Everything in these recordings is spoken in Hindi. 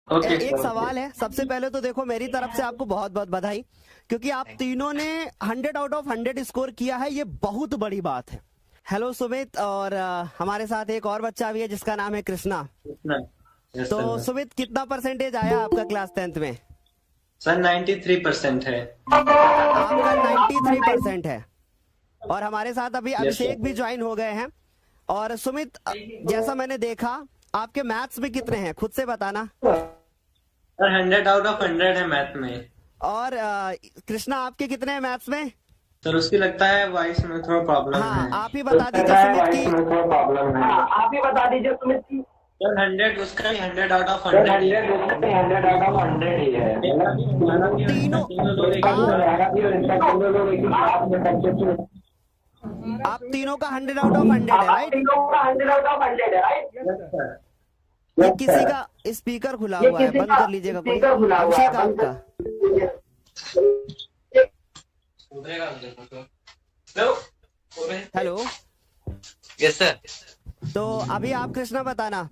एक सवाल है। सबसे पहले तो देखो मेरी तरफ से आपको बहुत बहुत बधाई, क्योंकि आप तीनों ने 100 आउट ऑफ 100 स्कोर किया है, ये बहुत बड़ी बात है। हेलो सुमित, और हमारे साथ एक और बच्चा भी है जिसका नाम है कृष्णा। तो सुमित, कितना परसेंटेज आया आपका क्लास 10th में? सर 93% है। आपका 93% है। और हमारे साथ अभी अभिषेक भी ज्वाइन हो गए हैं। और सुमित, जैसा मैंने देखा, आपके मैथ्स में कितने हैं, खुद से बताना। सर 100 आउट ऑफ 100 है मैथ में। और कृष्णा, आपके कितने हैं मैथ्स में? सर उसकी लगता है वॉइस में थोड़ा प्रॉब्लम है। हाँ, आप ही बता दीजिए सुमित की। आप ही बता दीजिए सुमित की। सर 100 उसका ही 100 आउट ऑफ 100 ही है। 100 आउट ऑफ 100 ही है। आप तीनों का 100 आउट ऑफ 100 है, राइट? किसी का स्पीकर खुला हुआ है, बंद कर लीजिएगा कोई। अभिषेक, आपका। हेलो। Yes sir. तो अभी आप कृष्णा बताना,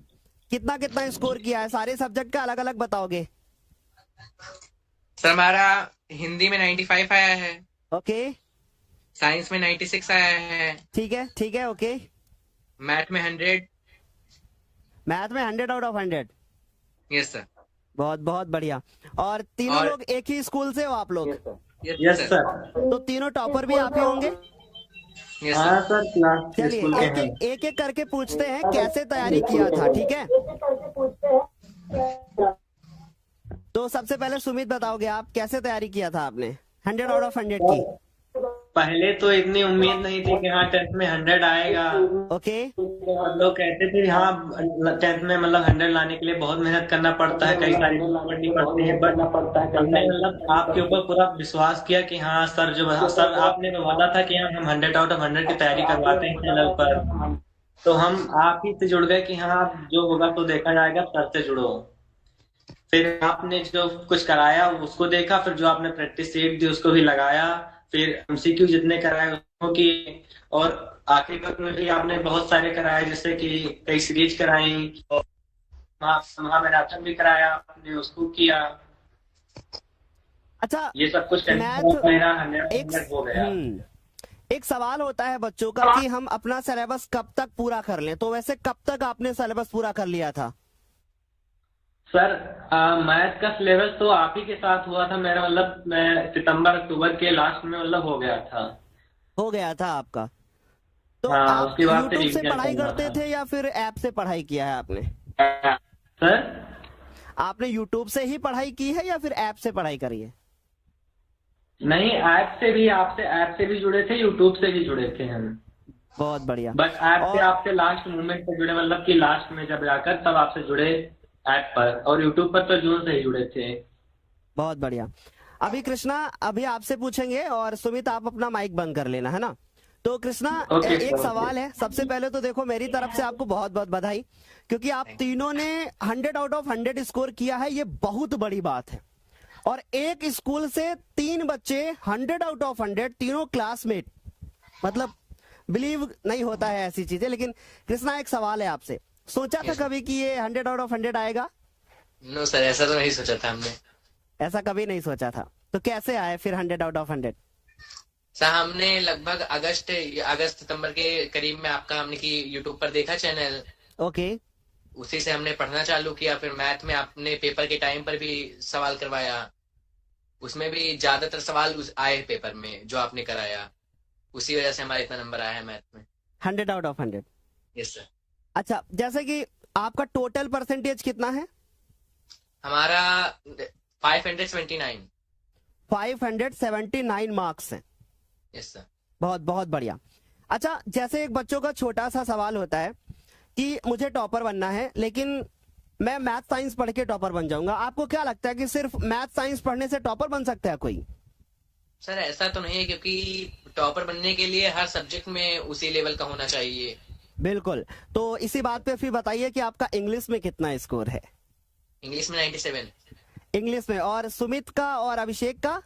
कितना कितना स्कोर किया है, सारे सब्जेक्ट का अलग अलग बताओगे। सर हमारा हिंदी में 95 आया है। ओके। साइंस में 96 आया है। ठीक है, ठीक है, ओके। मैथ में 100। मैथ में 100 आउट ऑफ 100। Yes sir. बहुत बहुत बढ़िया। और तीनों लोग एक ही स्कूल से हो आप लोग? Yes sir. तो तीनों टॉपर भी आप ही होंगे? यस हाँ सर। सर, क्लास चलिए स्कूल के हैं। एक एक करके पूछते हैं कैसे तैयारी किया था, ठीक है? तो सबसे पहले सुमित बताओगे, आप कैसे तैयारी किया था आपने 100 आउट ऑफ 100 की? पहले तो इतनी उम्मीद नहीं थी कि हाँ 10th में 100 आएगा। ओके। लोग कहते थे हाँ 10th में मतलब 100 लाने के लिए बहुत मेहनत करना पड़ता है, कई सारी पढ़नी पड़ती है, बट हमने मतलब आपके ऊपर पूरा विश्वास किया कि हाँ सर, सर आपने तो बोला था कि हाँ हम 100 आउट ऑफ 100 की तैयारी करवाते हैं चैनल पर, तो हम आप ही से जुड़ गए कि हाँ जो होगा तो देखा जाएगा, सर से जुड़ो। फिर आपने जो कुछ कराया उसको देखा, फिर जो आपने प्रैक्टिस सीट दी उसको भी लगाया, फिर एमसीक्यू जितने कराए उसको किए, और आखिरकार में भी आपने बहुत सारे कराए, जैसे कि कई सीरीज कराई और महामैराथन भी कराया, आपने उसको किया। अच्छा, ये सब कुछ मैथ मेरा 100 हो गया। एक सवाल होता है बच्चों का कि हम अपना सिलेबस कब तक पूरा कर लें, तो वैसे कब तक आपने सिलेबस पूरा कर लिया था? सर मैथ का सिलेबस तो आप ही के साथ हुआ था मेरा, मतलब मैं सितंबर अक्टूबर के लास्ट में मतलब हो गया था। हो गया था आपका? तो हाँ, आप उसके बाद यूट्यूब से रिवीजन पढ़ाई करना करते था। थे या फिर ऐप से पढ़ाई किया है आपने? सर आपने यूट्यूब से ही पढ़ाई की है या फिर ऐप से पढ़ाई करी है? नहीं, ऐप से भी, ऐप से भी जुड़े थे, यूट्यूब से भी जुड़े थे हम। बहुत बढ़िया। बट ऐप से आपसे लास्ट मोमेंट पे जुड़े, मतलब कि लास्ट में जब जाकर तब आपसे जुड़े ऐप पर, और यूट्यूब पर तो जून से ही जुड़े थे। बहुत बढ़िया। अभी कृष्णा, अभी आपसे पूछेंगे, और सुमित आप अपना माइक बंद कर लेना, है ना? तो कृष्णा, एक सवाल है। सबसे पहले तो देखो मेरी तरफ से आपको बहुत बहुत बधाई, क्योंकि आप तीनों ने 100 आउट ऑफ 100 स्कोर किया है, ये बहुत बड़ी बात है। और एक स्कूल से 3 बच्चे 100 आउट ऑफ 100, तीनों क्लासमेट, मतलब बिलीव नहीं होता है ऐसी चीजें। लेकिन कृष्णा, एक सवाल है आपसे, सोचा था कभी कि ये 100 आउट ऑफ 100 आएगा? नो सर, ऐसा तो नहीं सोचा था हमने। ऐसा कभी नहीं सोचा था? तो कैसे आए फिर 100 आउट ऑफ 100? सर हमने लगभग अगस्त सितंबर के करीब में आपका हमने की यूट्यूब पर देखा चैनल। ओके। उसी से हमने पढ़ना चालू किया। फिर मैथ में आपने पेपर के टाइम पर भी सवाल करवाया, उसमें भी ज्यादातर सवाल आए पेपर में जो आपने कराया, उसी वजह से हमारा इतना नंबर आया है मैथ में। 100 आउट ऑफ 100? Yes sir. अच्छा, जैसे कि आपका टोटल परसेंटेज कितना है? हमारा 579। 579 मार्क्स हैं। Yes sir. बहुत बहुत बढ़िया। अच्छा, जैसे एक बच्चों का छोटा सा सवाल होता है कि मुझे टॉपर बनना है, लेकिन मैं मैथ साइंस पढ़ के टॉपर बन जाऊंगा, आपको क्या लगता है कि सिर्फ मैथ साइंस पढ़ने से टॉपर बन सकता है कोई? सर ऐसा तो नहीं है, क्योंकि टॉपर बनने के लिए हर सब्जेक्ट में उसी लेवल का होना चाहिए। बिल्कुल। तो इसी बात पे फिर बताइए कि आपका इंग्लिश में कितना स्कोर है? इंग्लिश में 97। इंग्लिश में। और सुमित का और अभिषेक का?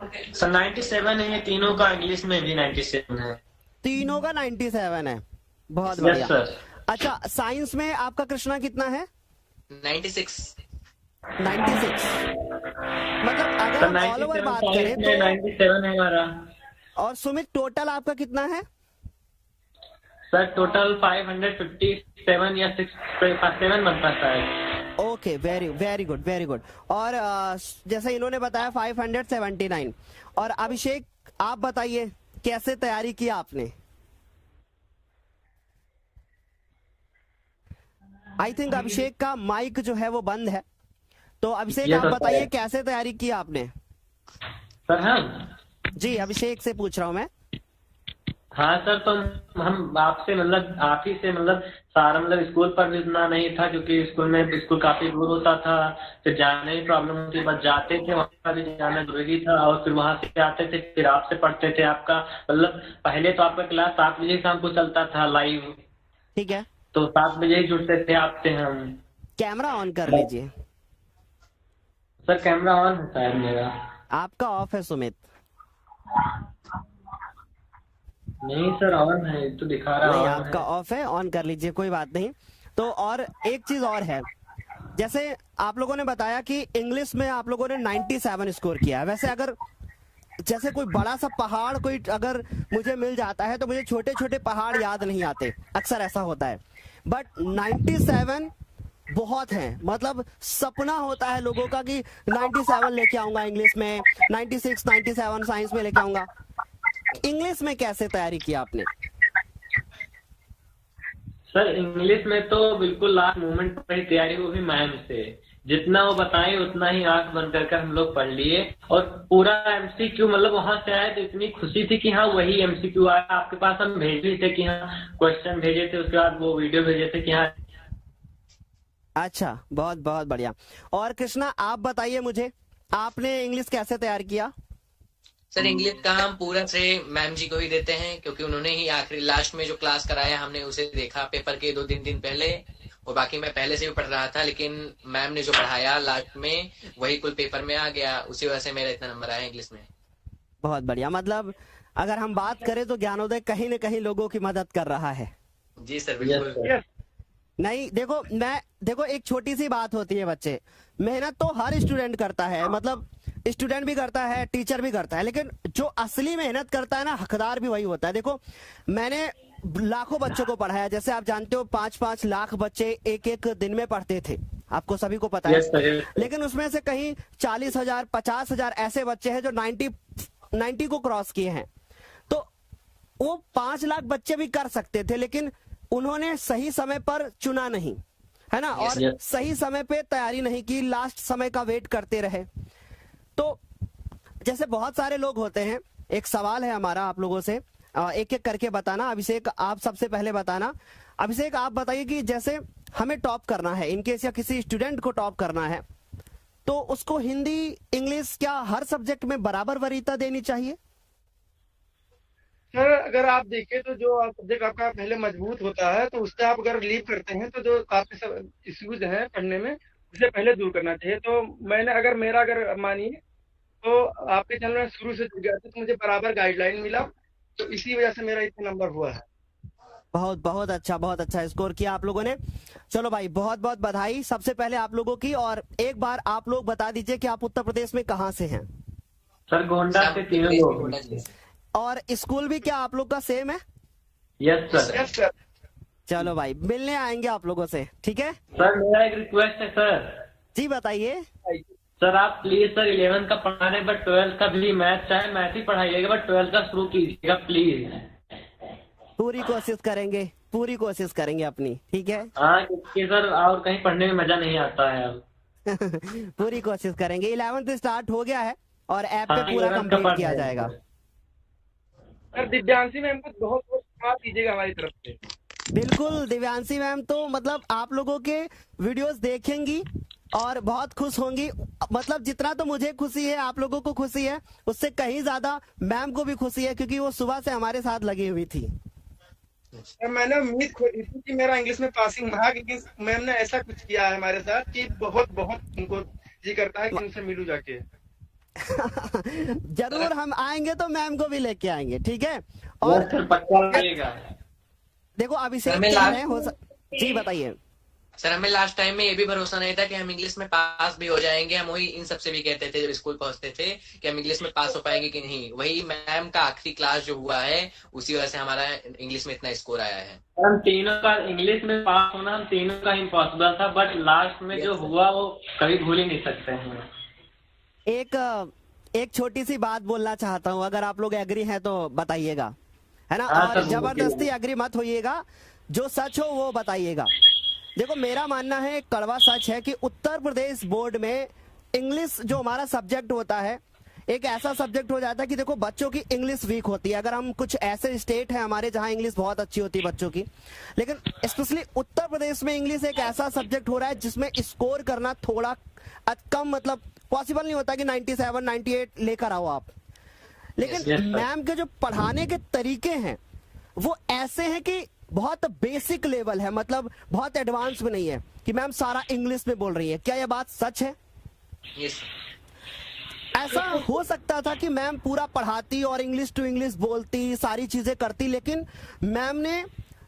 सर 97 है तीनों का, इंग्लिश में भी 97 है। तीनों का 97 है। बहुत यस बढ़िया। सर। अच्छा, साइंस में आपका कृष्णा कितना है? 96। 96। मतलब अगर सर हम ऑल ओवर 97 बात साइंस करें में तो, 97 है हमारा। और सुमित टोटल आपका कितना है? सर टोटल 557 या 7 बनता है। Okay, very very good, very good. और जैसे इन्होंने बताया 579। और अभिषेक आप बताइए कैसे तैयारी की आपने? आई थिंक अभिषेक का माइक जो है वो बंद है, तो अभिषेक आप बताइए कैसे तैयारी की आपने? सर हम जी, अभिषेक से पूछ रहा हूं मैं। हाँ सर, तो हम आपसे मतलब आप ही से मतलब सारा मतलब स्कूल पर भी उतना नहीं था, क्योंकि स्कूल काफी दूर होता था, फिर जाने में प्रॉब्लम होती, बस जाते थे, वहाँ भी जाना जरूरी था, और फिर वहाँ से आते थे, फिर आपसे पढ़ते थे। आपका मतलब पहले तो आपका क्लास 7 बजे शाम को चलता था लाइव, ठीक है, तो 7 बजे ही जुड़ते थे आपसे हम। कैमरा ऑन कर लीजिए। सर कैमरा ऑन है शायद मेरा। आपका ऑफ है सुमित। नहीं सर ऑन है, तो दिखा रहा नहीं, ऑन आपका है। ऑफ है, ऑन कर लीजिए, कोई बात नहीं। तो और एक चीज और है, जैसे आप लोगों ने बताया कि इंग्लिश में आप लोगों ने 97 स्कोर किया है। वैसे अगर जैसे कोई बड़ा सा पहाड़ कोई अगर मुझे मिल जाता है तो मुझे छोटे छोटे पहाड़ याद नहीं आते, अक्सर ऐसा होता है, बट 97 बहुत है। मतलब सपना होता है लोगों का कि 97 लेके आऊंगा इंग्लिश में, 96 97 साइंस में लेके आऊंगा। इंग्लिश में कैसे तैयारी की आपने? सर इंग्लिश में तो बिल्कुल लास्ट मोमेंट पर ही तैयारी, वो भी मैम से जितना वो बताएं उतना ही आंख बंद करके हम लोग पढ़ लिए। और पूरा एमसीक्यू मतलब वहां से आया तो इतनी खुशी थी कि हाँ वही एमसीक्यू आया आपके पास, हम भेजे थे कि हाँ क्वेश्चन भेजे थे, उसके बाद वो वीडियो भेजे थे कि हाँ। अच्छा, बहुत बहुत बढ़िया। और कृष्णा आप बताइए मुझे, आपने इंग्लिश कैसे तैयार किया? सर इंग्लिश का हम पूरा श्रेय मैम जी को ही देते हैं, क्योंकि उन्होंने ही आखिरी लास्ट में जो क्लास कराया हमने उसे देखा पेपर के 2-3 दिन पहले, और बाकी मैं पहले से भी पढ़ रहा था, लेकिन मैम ने जो पढ़ाया लास्ट में वही कुल पेपर में आ गया, उसी वजह से मेरा इतना नंबर आया इंग्लिश में। बहुत बढ़िया। मतलब अगर हम बात करें तो ज्ञानोदय कहीं न कहीं लोगों की मदद कर रहा है। जी सर बिल्कुल। नहीं देखो एक छोटी सी बात होती है बच्चे, मेहनत तो हर स्टूडेंट करता है, मतलब स्टूडेंट भी करता है, टीचर भी करता है, लेकिन जो असली मेहनत करता है ना, हकदार भी वही होता है। देखो मैंने लाखों बच्चों को पढ़ाया, जैसे आप जानते हो 5-5 लाख बच्चे एक एक दिन में पढ़ते थे, आपको सभी को पता है। लेकिन उसमें से कहीं 40,000 50,000 ऐसे बच्चे हैं जो 90 को क्रॉस किए हैं। तो वो 5 लाख बच्चे भी कर सकते थे, लेकिन उन्होंने सही समय पर चुना नहीं, है ना, और सही समय पे तैयारी नहीं की, लास्ट समय का वेट करते रहे। तो जैसे बहुत सारे लोग होते हैं, एक सवाल है हमारा आप लोगों से, एक एक करके बताना। अभिषेक आप सबसे पहले बताना। अभिषेक आप बताइए कि जैसे हमें टॉप करना है, इनकेस या किसी स्टूडेंट को टॉप करना है, तो उसको हिंदी इंग्लिश क्या हर सब्जेक्ट में बराबर वरीयता देनी चाहिए? सर अगर आप देखें तो जो सब्जेक्ट आपका पहले मजबूत होता है, तो उससे आप अगर लीव करते हैं तो जो आपके सब इश्यूज हैं पढ़ने में, उसे पहले दूर करना चाहिए। तो मैंने अगर मानिए तो आपके चैनल में शुरू से जुड़ गया था, तो मुझे बराबर गाइडलाइन मिला, तो इसी वजह से मेरा इतना नंबर हुआ है। बहुत बहुत अच्छा स्कोर किया आप लोगों ने। चलो भाई, बहुत बहुत बधाई सबसे पहले आप लोगों की। और एक बार आप लोग बता दीजिए कि आप उत्तर प्रदेश में कहाँ से हैं? सर गोंडा से 3 लोग। और स्कूल भी क्या आप लोग का सेम है? Yes sir. Yes sir. चलो भाई, मिलने आएंगे आप लोगों से, ठीक है? सर मेरा एक रिक्वेस्ट है सर। जी बताइए। सर आप प्लीज सर 11 का पढ़ा रहे, बट 12 का भी मैथ, चाहे मैथ ही पढ़ाइएगा, बट 12 का शुरू कीजिएगा प्लीज। पूरी कोशिश करेंगे अपनी, ठीक है? हाँ क्योंकि सर और कहीं पढ़ने में मजा नहीं आता है अब। पूरी कोशिश करेंगे। 11th स्टार्ट हो गया है और ऐप पे हाँ, पूरा 11th का कंप्लीट पढ़ किया रहे हैं। जाएगा। सर दिव्यांशी मैम को बहुत बहुत धन्यवाद दीजिएगा हमारी तरफ से। बिल्कुल, दिव्यांशी मैम तो मतलब आप लोगों के वीडियोस देखेंगी और बहुत खुश होंगी। मतलब जितना तो मुझे खुशी है, आप लोगों को खुशी है, उससे कहीं ज्यादा मैम को भी खुशी है, क्योंकि वो सुबह से हमारे साथ लगी हुई थी। सर मैंने उम्मीद की थी कि मेरा इंग्लिश में पासिंग रहा, क्योंकि मैम ने ऐसा कुछ किया है हमारे साथ कि बहुत बहुत उनको जी करता है कि उनसे मिलूं जाके। जरूर हम आएंगे तो मैम को भी लेके आएंगे, ठीक है? और पक्का लगेगा। देखो अभिषेक हमें कह रहे हैं जी बताइए। सर हमें लास्ट टाइम में ये भी भरोसा नहीं था कि हम इंग्लिश में पास भी हो जाएंगे। हम वही इन सबसे भी कहते थे जब स्कूल पहुंचते थे कि हम इंग्लिश में पास हो पाएंगे कि नहीं। वही मैम का आखिरी क्लास जो हुआ है उसी वजह से हमारा इंग्लिश में इतना स्कोर आया है। हम तीनों का इंग्लिश में पास होना हम तीनों का इम्पॉसिबल था, बट लास्ट में जो हुआ वो कभी भूल ही नहीं सकते हैं। एक छोटी सी बात बोलना चाहता हूँ, अगर आप लोग एग्री हैं तो बताइएगा, है ना। हाँ, और सब जबरदस्ती एग्री मत होइएगा, जो सच हो वो बताइएगा। देखो मेरा मानना है, कड़वा सच है कि उत्तर प्रदेश बोर्ड में इंग्लिश जो हमारा सब्जेक्ट होता है एक ऐसा सब्जेक्ट हो जाता है कि देखो बच्चों की इंग्लिश वीक होती है। अगर हम कुछ ऐसे स्टेट है हमारे जहां इंग्लिश बहुत अच्छी होती है बच्चों की, लेकिन स्पेशली उत्तर प्रदेश में इंग्लिश एक ऐसा सब्जेक्ट हो रहा है जिसमें स्कोर करना थोड़ा कम, मतलब पॉसिबल नहीं होता कि 97 98 लेकर आओ आप। लेकिन मैम के जो पढ़ाने के तरीके हैं वो ऐसे हैं कि बहुत बेसिक लेवल है, मतलब बहुत एडवांस में नहीं है कि मैम सारा इंग्लिश में बोल रही है। क्या यह बात सच है? यस। ऐसा हो सकता था कि मैम पूरा पढ़ाती और इंग्लिश टू इंग्लिश बोलती, सारी चीजें करती, लेकिन मैम ने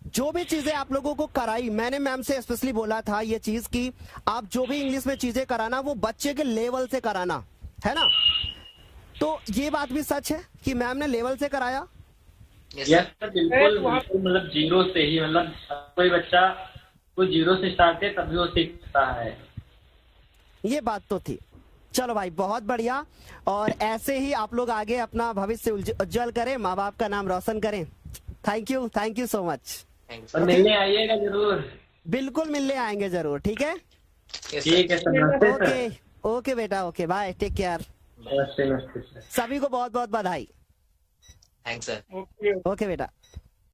जो भी चीजें आप लोगों को कराई, मैंने मैम से स्पेशली बोला था ये चीज कि आप जो भी इंग्लिश में चीजें कराना वो बच्चे के लेवल से कराना, है ना। तो ये बात भी सच है कि मैम ने लेवल से कराया। यस सर, बिल्कुल मतलब जीरो से ही, मतलब कोई बच्चा कोई जीरो से स्टार्ट है तभी वो सीखता है। ये बात तो थी। चलो भाई बहुत बढ़िया, और ऐसे ही आप लोग आगे अपना भविष्य उज्जवल करें, माँ बाप का नाम रोशन करें। Thank you so much. और मिलने आइएगा जरूर। बिल्कुल मिलने आएंगे जरूर, ठीक है। ठीक है सर। ओके बेटा, ओके बाय, टेक केयर। नमस्ते। सभी को बहुत बहुत बधाई। Thanks sir. ओके। ओके बेटा।